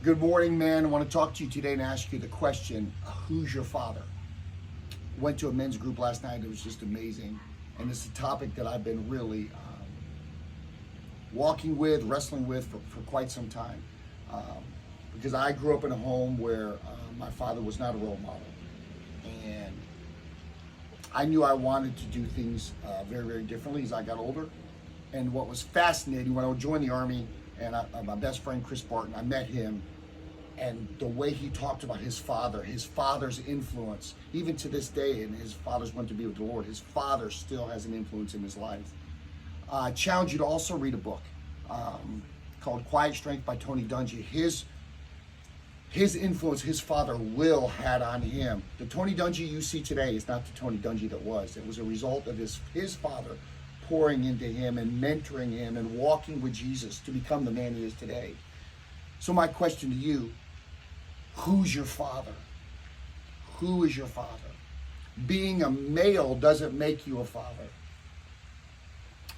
Good morning, man. I want to talk to you today and ask you the question, who's your father? Went to a men's group last night. It was just amazing. And it's a topic that I've been really walking with, wrestling with for quite some time. Because I grew up in a home where my father was not a role model. And I knew I wanted to do things very, very differently as I got older. And what was fascinating, when I joined the Army, and my best friend, Chris Barton, I met him, and the way he talked about his father's influence, even to this day, and his father's went to be with the Lord, his father still has an influence in his life. I challenge you to also read a book called Quiet Strength by Tony Dungy. His influence, his father Will had on him. The Tony Dungy you see today is not the Tony Dungy that was. It was a result of his father pouring into him and mentoring him and walking with Jesus to become the man he is today. So my question to you, who's your father? Who is your father? Being a male doesn't make you a father.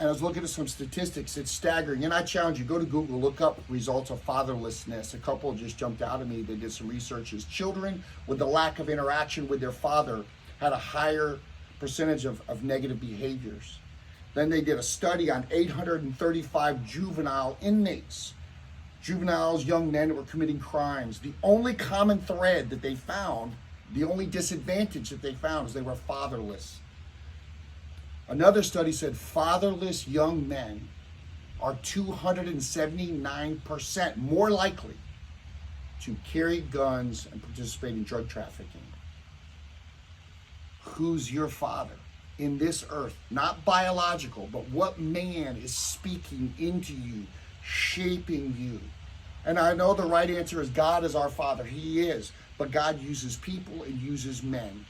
And I was looking at some statistics, it's staggering. And I challenge you, go to Google, look up results of fatherlessness. A couple just jumped out at me. They did some research. Children with the lack of interaction with their father had a higher percentage of negative behaviors. Then they did a study on 835 juvenile inmates, juveniles, young men that were committing crimes. The only common thread that they found, the only disadvantage that they found was they were fatherless. Another study said fatherless young men are 279% more likely to carry guns and participate in drug trafficking. Who's your father in this earth? Not biological, but what man is speaking into you, shaping you? And I know the right answer is God is our Father. He is. But God uses people and uses men.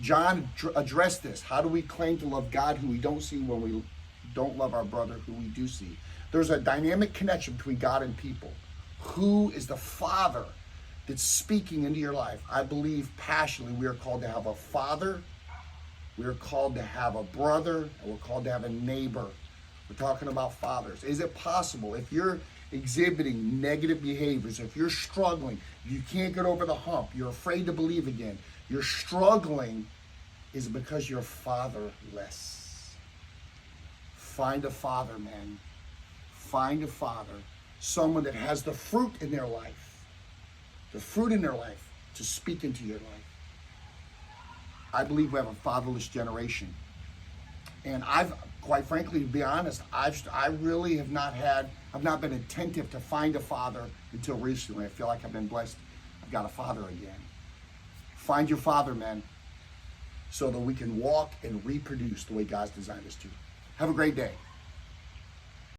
John addressed this. How do we claim to love God who we don't see when we don't love our brother who we do see? There's a dynamic connection between God and people. Who is the Father that's speaking into your life? I believe passionately we are called to have a father, we are called to have a brother, and we're called to have a neighbor. We're talking about fathers. Is it possible, if you're exhibiting negative behaviors, if you're struggling, you can't get over the hump, you're afraid to believe again, you're struggling, is it because you're fatherless? Find a father, man. Find a father, someone that has the fruit in their life, to speak into your life. I believe we have a fatherless generation. And quite frankly, to be honest, I really have not been attentive to find a father until recently. I feel like I've been blessed. I've got a father again. Find your father, man, so that we can walk and reproduce the way God's designed us to. Have a great day.